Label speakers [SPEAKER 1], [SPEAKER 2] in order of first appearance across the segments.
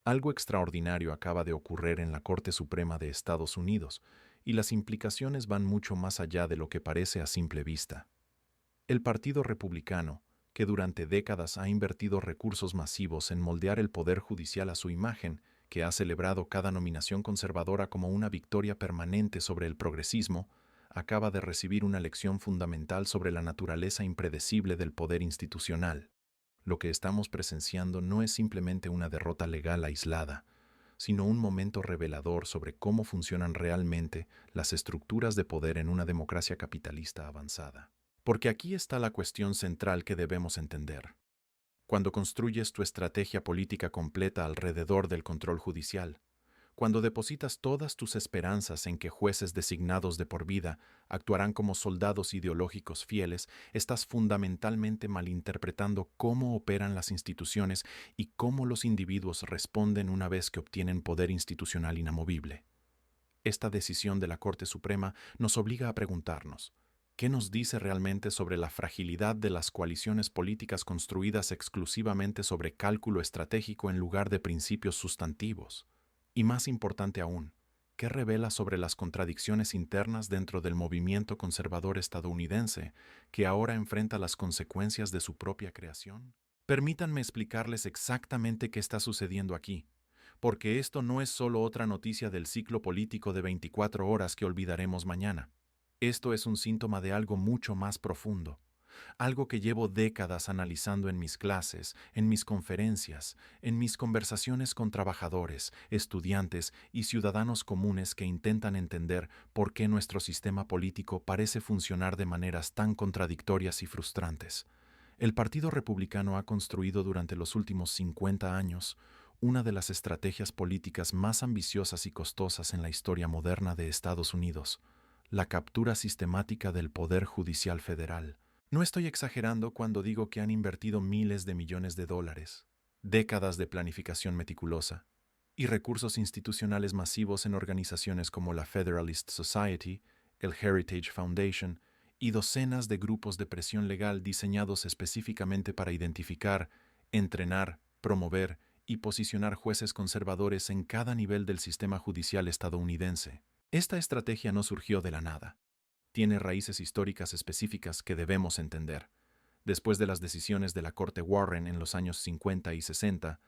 [SPEAKER 1] Algo extraordinario acaba de ocurrir en la Corte Suprema de Estados Unidos, y las implicaciones van mucho más allá de lo que parece a simple vista. El Partido Republicano, que durante décadas ha invertido recursos masivos en moldear el poder judicial a su imagen, que ha celebrado cada nominación conservadora como una victoria permanente sobre el progresismo, acaba de recibir una lección fundamental sobre la naturaleza impredecible del poder institucional. Lo que estamos presenciando no es simplemente una derrota legal aislada, sino un momento revelador sobre cómo funcionan realmente las estructuras de poder en una democracia capitalista avanzada. Porque aquí está la cuestión central que debemos entender. Cuando construyes tu estrategia política completa alrededor del control judicial, cuando depositas todas tus esperanzas en que jueces designados de por vida actuarán como soldados ideológicos fieles, estás fundamentalmente malinterpretando cómo operan las instituciones y cómo los individuos responden una vez que obtienen poder institucional inamovible. Esta decisión de la Corte Suprema nos obliga a preguntarnos: ¿qué nos dice realmente sobre la fragilidad de las coaliciones políticas construidas exclusivamente sobre cálculo estratégico en lugar de principios sustantivos? Y más importante aún, ¿qué revela sobre las contradicciones internas dentro del movimiento conservador estadounidense, que ahora enfrenta las consecuencias de su propia creación? Permítanme explicarles exactamente qué está sucediendo aquí, porque esto no es solo otra noticia del ciclo político de 24 horas que olvidaremos mañana. Esto es un síntoma de algo mucho más profundo, algo que llevo décadas analizando en mis clases, en mis conferencias, en mis conversaciones con trabajadores, estudiantes y ciudadanos comunes que intentan entender por qué nuestro sistema político parece funcionar de maneras tan contradictorias y frustrantes. El Partido Republicano ha construido durante los últimos 50 años una de las estrategias políticas más ambiciosas y costosas en la historia moderna de Estados Unidos: la captura sistemática del Poder Judicial Federal. No estoy exagerando cuando digo que han invertido miles de millones de dólares, décadas de planificación meticulosa y recursos institucionales masivos en organizaciones como la Federalist Society, el Heritage Foundation y docenas de grupos de presión legal diseñados específicamente para identificar, entrenar, promover y posicionar jueces conservadores en cada nivel del sistema judicial estadounidense. Esta estrategia no surgió de la nada. Tiene raíces históricas específicas que debemos entender. Después de las decisiones de la Corte Warren en los años 50 y 60,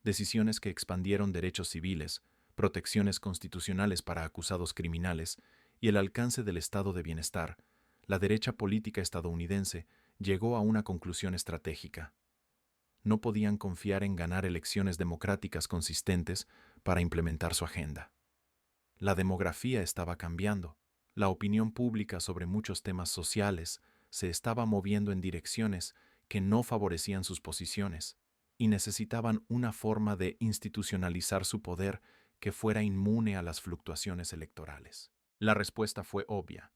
[SPEAKER 1] decisiones que expandieron derechos civiles, protecciones constitucionales para acusados criminales y el alcance del estado de bienestar, la derecha política estadounidense llegó a una conclusión estratégica. No podían confiar en ganar elecciones democráticas consistentes para implementar su agenda. La demografía estaba cambiando. La opinión pública sobre muchos temas sociales se estaba moviendo en direcciones que no favorecían sus posiciones, y necesitaban una forma de institucionalizar su poder que fuera inmune a las fluctuaciones electorales. La respuesta fue obvia: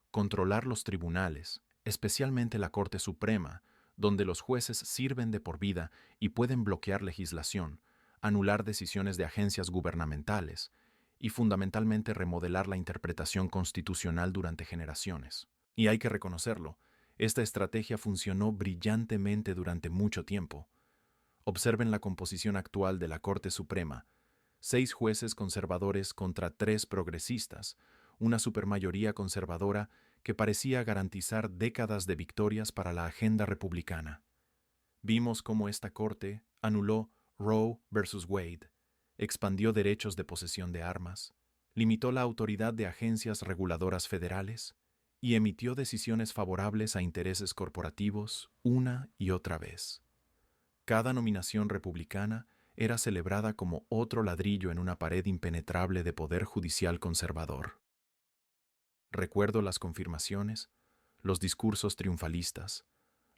[SPEAKER 1] controlar los tribunales, especialmente la Corte Suprema, donde los jueces sirven de por vida y pueden bloquear legislación, anular decisiones de agencias gubernamentales y fundamentalmente remodelar la interpretación constitucional durante generaciones. Y hay que reconocerlo, esta estrategia funcionó brillantemente durante mucho tiempo. Observen la composición actual de la Corte Suprema: 6 jueces conservadores contra 3 progresistas, una supermayoría conservadora que parecía garantizar décadas de victorias para la agenda republicana. Vimos cómo esta Corte anuló Roe versus Wade, expandió derechos de posesión de armas, limitó la autoridad de agencias reguladoras federales y emitió decisiones favorables a intereses corporativos una y otra vez. Cada nominación republicana era celebrada como otro ladrillo en una pared impenetrable de poder judicial conservador. Recuerdo las confirmaciones, los discursos triunfalistas,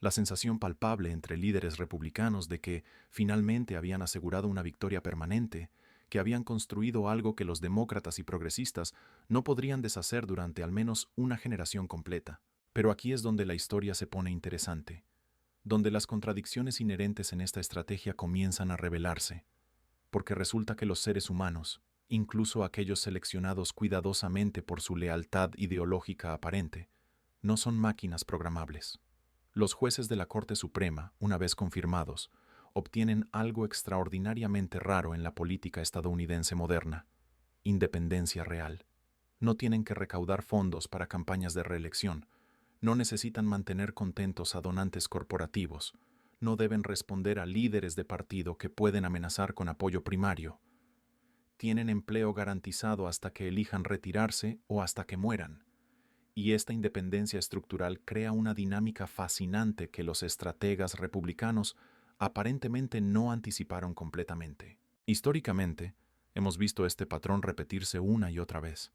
[SPEAKER 1] la sensación palpable entre líderes republicanos de que finalmente habían asegurado una victoria permanente, que habían construido algo que los demócratas y progresistas no podrían deshacer durante al menos una generación completa. Pero aquí es donde la historia se pone interesante, donde las contradicciones inherentes en esta estrategia comienzan a revelarse, porque resulta que los seres humanos, incluso aquellos seleccionados cuidadosamente por su lealtad ideológica aparente, no son máquinas programables. Los jueces de la Corte Suprema, una vez confirmados, obtienen algo extraordinariamente raro en la política estadounidense moderna: independencia real. No tienen que recaudar fondos para campañas de reelección, no necesitan mantener contentos a donantes corporativos, no deben responder a líderes de partido que pueden amenazar con apoyo primario. Tienen empleo garantizado hasta que elijan retirarse o hasta que mueran. Y esta independencia estructural crea una dinámica fascinante que los estrategas republicanos aparentemente no anticiparon completamente. Históricamente, hemos visto este patrón repetirse una y otra vez.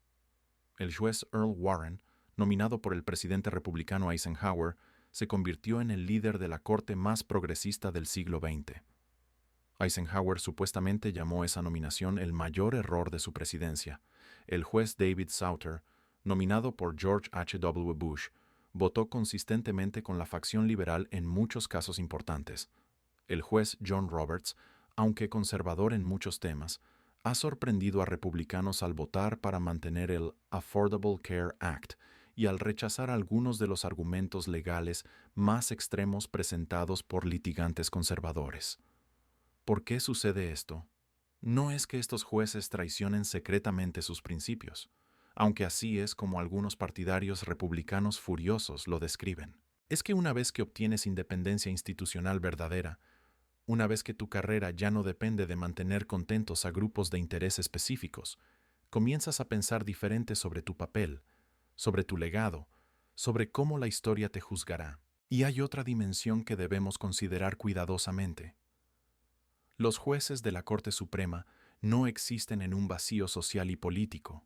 [SPEAKER 1] El juez Earl Warren, nominado por el presidente republicano Eisenhower, se convirtió en el líder de la corte más progresista del siglo XX. Eisenhower supuestamente llamó esa nominación el mayor error de su presidencia. El juez David Souter, nominado por George H. W. Bush, votó consistentemente con la facción liberal en muchos casos importantes. El juez John Roberts, aunque conservador en muchos temas, ha sorprendido a republicanos al votar para mantener el Affordable Care Act y al rechazar algunos de los argumentos legales más extremos presentados por litigantes conservadores. ¿Por qué sucede esto? No es que estos jueces traicionen secretamente sus principios, aunque así es como algunos partidarios republicanos furiosos lo describen. Es que una vez que obtienes independencia institucional verdadera, una vez que tu carrera ya no depende de mantener contentos a grupos de interés específicos, comienzas a pensar diferente sobre tu papel, sobre tu legado, sobre cómo la historia te juzgará. Y hay otra dimensión que debemos considerar cuidadosamente. Los jueces de la Corte Suprema no existen en un vacío social y político.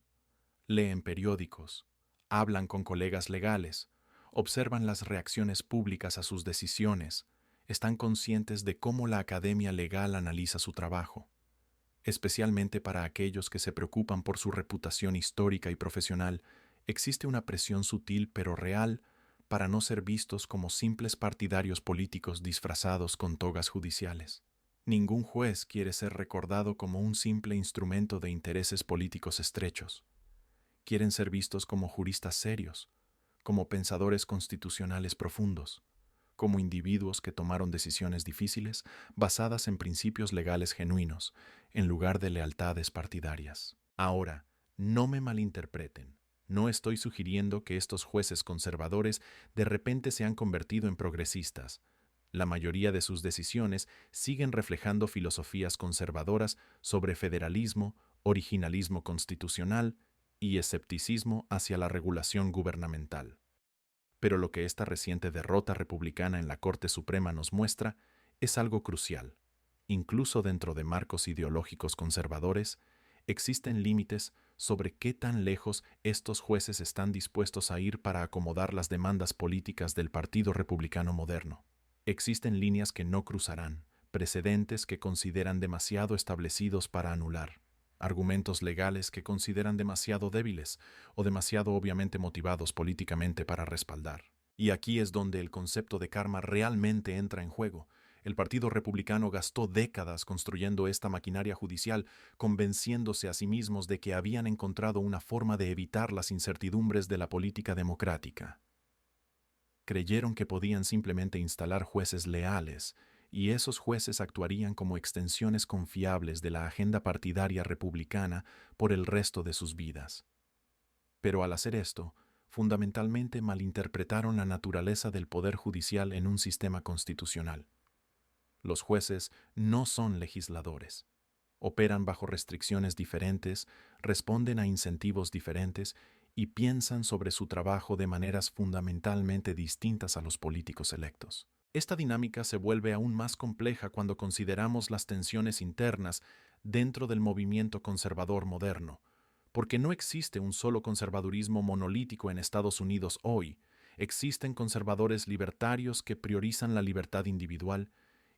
[SPEAKER 1] Leen periódicos, hablan con colegas legales, observan las reacciones públicas a sus decisiones, están conscientes de cómo la academia legal analiza su trabajo, especialmente para aquellos que se preocupan por su reputación histórica y profesional. Existe una presión sutil pero real para no ser vistos como simples partidarios políticos disfrazados con togas judiciales. Ningún juez quiere ser recordado como un simple instrumento de intereses políticos estrechos. Quieren ser vistos como juristas serios, como pensadores constitucionales profundos, como individuos que tomaron decisiones difíciles basadas en principios legales genuinos, en lugar de lealtades partidarias. Ahora, no me malinterpreten. No estoy sugiriendo que estos jueces conservadores de repente se han convertido en progresistas. La mayoría de sus decisiones siguen reflejando filosofías conservadoras sobre federalismo, originalismo constitucional y escepticismo hacia la regulación gubernamental. Pero lo que esta reciente derrota republicana en la Corte Suprema nos muestra es algo crucial. Incluso dentro de marcos ideológicos conservadores, existen límites sobre qué tan lejos estos jueces están dispuestos a ir para acomodar las demandas políticas del Partido Republicano moderno. Existen líneas que no cruzarán, precedentes que consideran demasiado establecidos para anular, argumentos legales que consideran demasiado débiles o demasiado obviamente motivados políticamente para respaldar. Y aquí es donde el concepto de karma realmente entra en juego. El Partido Republicano gastó décadas construyendo esta maquinaria judicial, convenciéndose a sí mismos de que habían encontrado una forma de evitar las incertidumbres de la política democrática. Creyeron que podían simplemente instalar jueces leales, y esos jueces actuarían como extensiones confiables de la agenda partidaria republicana por el resto de sus vidas. Pero al hacer esto, fundamentalmente malinterpretaron la naturaleza del poder judicial en un sistema constitucional. Los jueces no son legisladores. Operan bajo restricciones diferentes, responden a incentivos diferentes y piensan sobre su trabajo de maneras fundamentalmente distintas a los políticos electos. Esta dinámica se vuelve aún más compleja cuando consideramos las tensiones internas dentro del movimiento conservador moderno, porque no existe un solo conservadurismo monolítico en Estados Unidos hoy. Existen conservadores libertarios que priorizan la libertad individual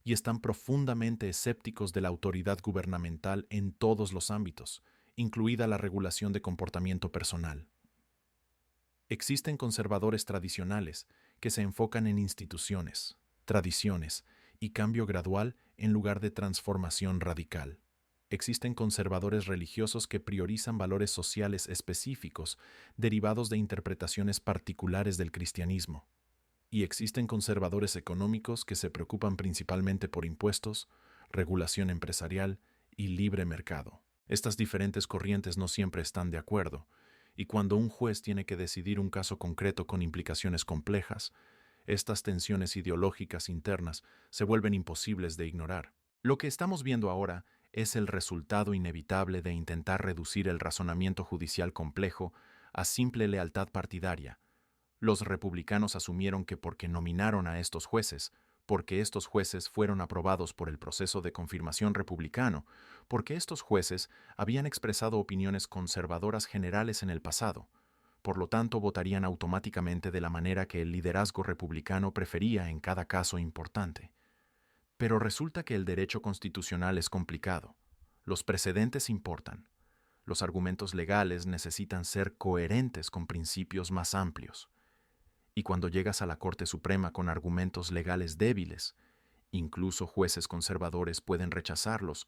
[SPEAKER 1] y están profundamente escépticos de la autoridad gubernamental en todos los ámbitos, incluida la regulación de comportamiento personal. Existen conservadores tradicionales que se enfocan en instituciones, tradiciones y cambio gradual en lugar de transformación radical. Existen conservadores religiosos que priorizan valores sociales específicos derivados de interpretaciones particulares del cristianismo. Y existen conservadores económicos que se preocupan principalmente por impuestos, regulación empresarial y libre mercado. Estas diferentes corrientes no siempre están de acuerdo, y cuando un juez tiene que decidir un caso concreto con implicaciones complejas, estas tensiones ideológicas internas se vuelven imposibles de ignorar. Lo que estamos viendo ahora es el resultado inevitable de intentar reducir el razonamiento judicial complejo a simple lealtad partidaria. Los republicanos asumieron que porque nominaron a estos jueces, porque estos jueces fueron aprobados por el proceso de confirmación republicano, porque estos jueces habían expresado opiniones conservadoras generales en el pasado, por lo tanto votarían automáticamente de la manera que el liderazgo republicano prefería en cada caso importante. Pero resulta que el derecho constitucional es complicado. Los precedentes importan. Los argumentos legales necesitan ser coherentes con principios más amplios. Y cuando llegas a la Corte Suprema con argumentos legales débiles, incluso jueces conservadores pueden rechazarlos,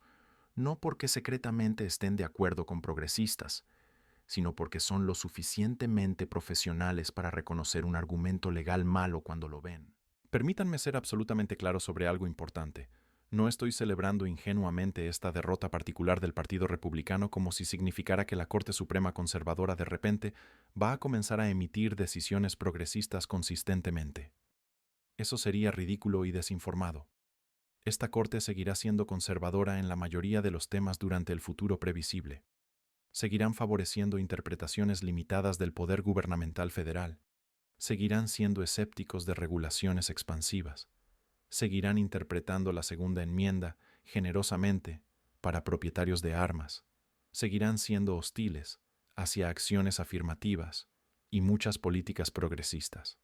[SPEAKER 1] no porque secretamente estén de acuerdo con progresistas, sino porque son lo suficientemente profesionales para reconocer un argumento legal malo cuando lo ven. Permítanme ser absolutamente claro sobre algo importante. No estoy celebrando ingenuamente esta derrota particular del Partido Republicano como si significara que la Corte Suprema Conservadora de repente va a comenzar a emitir decisiones progresistas consistentemente. Eso sería ridículo y desinformado. Esta Corte seguirá siendo conservadora en la mayoría de los temas durante el futuro previsible. Seguirán favoreciendo interpretaciones limitadas del poder gubernamental federal. Seguirán siendo escépticos de regulaciones expansivas. Seguirán interpretando la segunda enmienda generosamente para propietarios de armas. Seguirán siendo hostiles hacia acciones afirmativas y muchas políticas progresistas.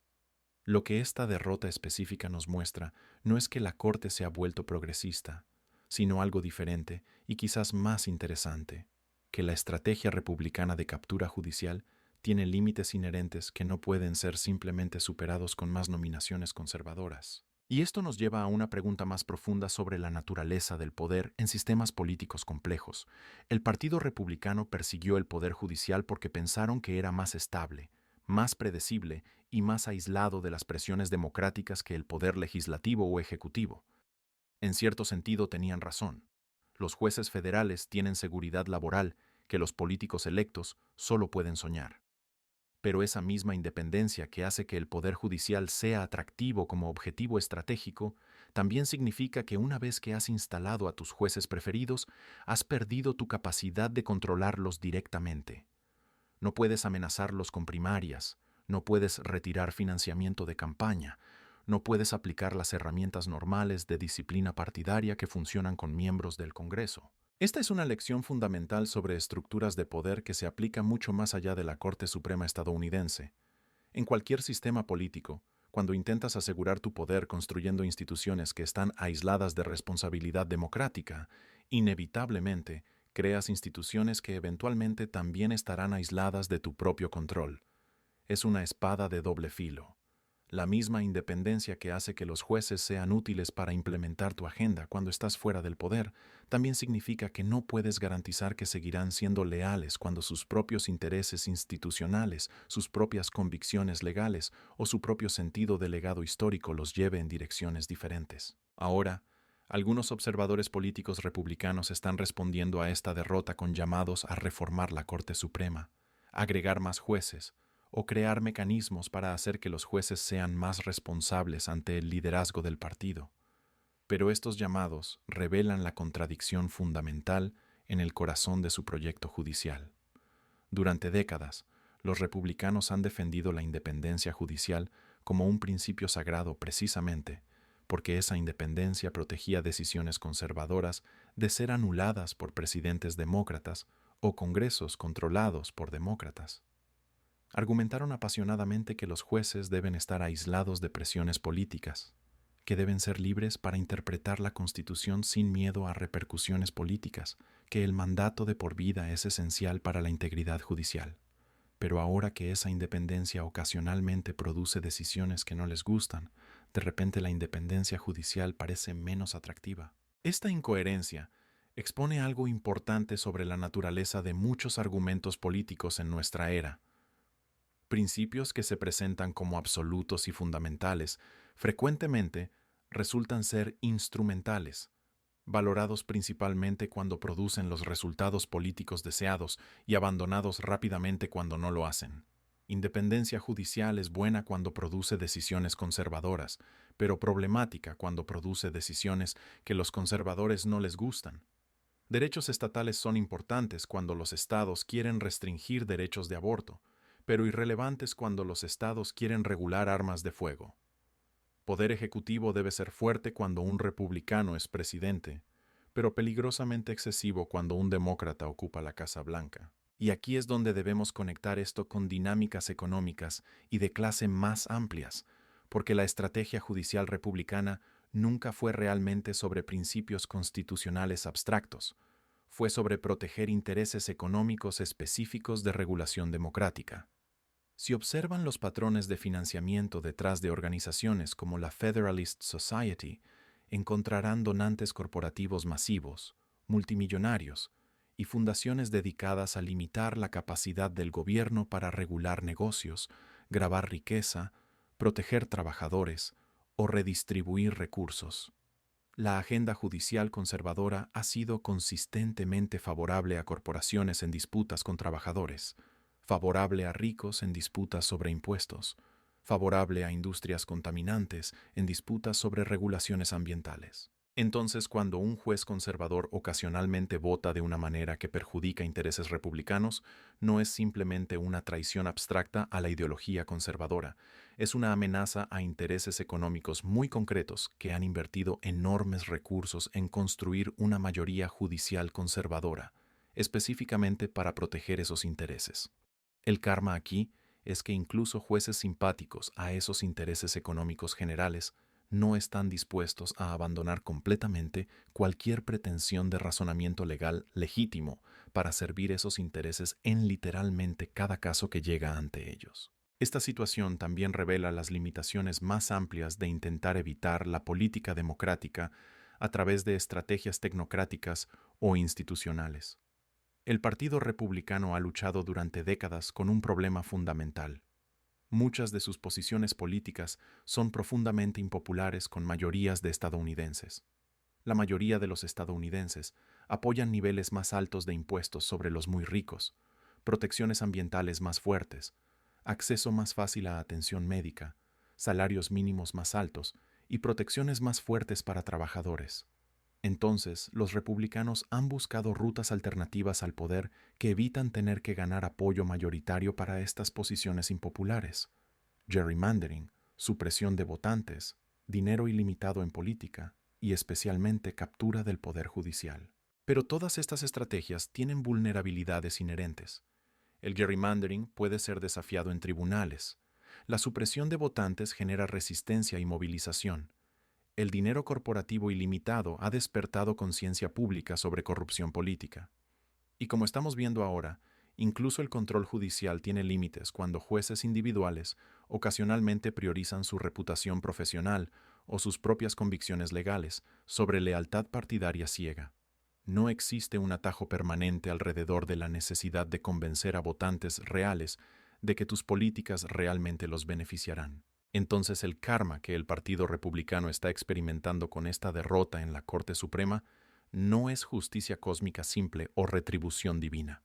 [SPEAKER 1] Lo que esta derrota específica nos muestra no es que la Corte se ha vuelto progresista, sino algo diferente y quizás más interesante, que la estrategia republicana de captura judicial tiene límites inherentes que no pueden ser simplemente superados con más nominaciones conservadoras. Y esto nos lleva a una pregunta más profunda sobre la naturaleza del poder en sistemas políticos complejos. El Partido Republicano persiguió el poder judicial porque pensaron que era más estable, más predecible y más aislado de las presiones democráticas que el poder legislativo o ejecutivo. En cierto sentido tenían razón. Los jueces federales tienen seguridad laboral que los políticos electos solo pueden soñar. Pero esa misma independencia que hace que el poder judicial sea atractivo como objetivo estratégico, también significa que una vez que has instalado a tus jueces preferidos, has perdido tu capacidad de controlarlos directamente. No puedes amenazarlos con primarias, no puedes retirar financiamiento de campaña, no puedes aplicar las herramientas normales de disciplina partidaria que funcionan con miembros del Congreso. Esta es una lección fundamental sobre estructuras de poder que se aplica mucho más allá de la Corte Suprema estadounidense. En cualquier sistema político, cuando intentas asegurar tu poder construyendo instituciones que están aisladas de responsabilidad democrática, inevitablemente creas instituciones que eventualmente también estarán aisladas de tu propio control. Es una espada de doble filo. La misma independencia que hace que los jueces sean útiles para implementar tu agenda cuando estás fuera del poder, también significa que no puedes garantizar que seguirán siendo leales cuando sus propios intereses institucionales, sus propias convicciones legales o su propio sentido de legado histórico los lleve en direcciones diferentes. Ahora, algunos observadores políticos republicanos están respondiendo a esta derrota con llamados a reformar la Corte Suprema, agregar más jueces, o crear mecanismos para hacer que los jueces sean más responsables ante el liderazgo del partido. Pero estos llamados revelan la contradicción fundamental en el corazón de su proyecto judicial. Durante décadas, los republicanos han defendido la independencia judicial como un principio sagrado precisamente porque esa independencia protegía decisiones conservadoras de ser anuladas por presidentes demócratas o congresos controlados por demócratas. Argumentaron apasionadamente que los jueces deben estar aislados de presiones políticas, que deben ser libres para interpretar la Constitución sin miedo a repercusiones políticas, que el mandato de por vida es esencial para la integridad judicial. Pero ahora que esa independencia ocasionalmente produce decisiones que no les gustan, de repente la independencia judicial parece menos atractiva. Esta incoherencia expone algo importante sobre la naturaleza de muchos argumentos políticos en nuestra era. Principios que se presentan como absolutos y fundamentales frecuentemente resultan ser instrumentales, valorados principalmente cuando producen los resultados políticos deseados y abandonados rápidamente cuando no lo hacen. Independencia judicial es buena cuando produce decisiones conservadoras, pero problemática cuando produce decisiones que los conservadores no les gustan. Derechos estatales son importantes cuando los estados quieren restringir derechos de aborto, pero irrelevantes cuando los estados quieren regular armas de fuego. Poder ejecutivo debe ser fuerte cuando un republicano es presidente, pero peligrosamente excesivo cuando un demócrata ocupa la Casa Blanca. Y aquí es donde debemos conectar esto con dinámicas económicas y de clase más amplias, porque la estrategia judicial republicana nunca fue realmente sobre principios constitucionales abstractos, fue sobre proteger intereses económicos específicos de regulación democrática. Si observan los patrones de financiamiento detrás de organizaciones como la Federalist Society, encontrarán donantes corporativos masivos, multimillonarios, y fundaciones dedicadas a limitar la capacidad del gobierno para regular negocios, gravar riqueza, proteger trabajadores o redistribuir recursos. La agenda judicial conservadora ha sido consistentemente favorable a corporaciones en disputas con trabajadores, favorable a ricos en disputas sobre impuestos, favorable a industrias contaminantes en disputas sobre regulaciones ambientales. Entonces, cuando un juez conservador ocasionalmente vota de una manera que perjudica intereses republicanos, no es simplemente una traición abstracta a la ideología conservadora, es una amenaza a intereses económicos muy concretos que han invertido enormes recursos en construir una mayoría judicial conservadora, específicamente para proteger esos intereses. El karma aquí es que incluso jueces simpáticos a esos intereses económicos generales no están dispuestos a abandonar completamente cualquier pretensión de razonamiento legal legítimo para servir esos intereses en literalmente cada caso que llega ante ellos. Esta situación también revela las limitaciones más amplias de intentar evitar la política democrática a través de estrategias tecnocráticas o institucionales. El Partido Republicano ha luchado durante décadas con un problema fundamental. Muchas de sus posiciones políticas son profundamente impopulares con mayorías de estadounidenses. La mayoría de los estadounidenses apoyan niveles más altos de impuestos sobre los muy ricos, protecciones ambientales más fuertes, acceso más fácil a atención médica, salarios mínimos más altos y protecciones más fuertes para trabajadores. Entonces, los republicanos han buscado rutas alternativas al poder que evitan tener que ganar apoyo mayoritario para estas posiciones impopulares. Gerrymandering, supresión de votantes, dinero ilimitado en política y especialmente captura del poder judicial. Pero todas estas estrategias tienen vulnerabilidades inherentes. El gerrymandering puede ser desafiado en tribunales. La supresión de votantes genera resistencia y movilización. El dinero corporativo ilimitado ha despertado conciencia pública sobre corrupción política. Y como estamos viendo ahora, incluso el control judicial tiene límites cuando jueces individuales ocasionalmente priorizan su reputación profesional o sus propias convicciones legales sobre lealtad partidaria ciega. No existe un atajo permanente alrededor de la necesidad de convencer a votantes reales de que tus políticas realmente los beneficiarán. Entonces el karma que el Partido Republicano está experimentando con esta derrota en la Corte Suprema no es justicia cósmica simple o retribución divina.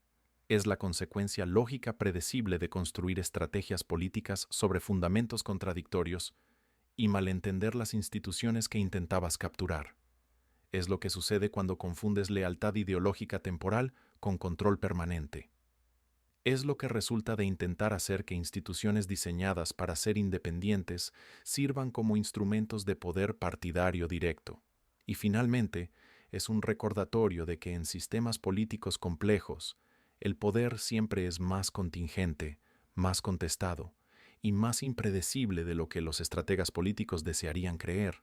[SPEAKER 1] Es la consecuencia lógica predecible de construir estrategias políticas sobre fundamentos contradictorios y malentender las instituciones que intentabas capturar. Es lo que sucede cuando confundes lealtad ideológica temporal con control permanente. Es lo que resulta de intentar hacer que instituciones diseñadas para ser independientes sirvan como instrumentos de poder partidario directo. Y finalmente, es un recordatorio de que en sistemas políticos complejos, el poder siempre es más contingente, más contestado y más impredecible de lo que los estrategas políticos desearían creer.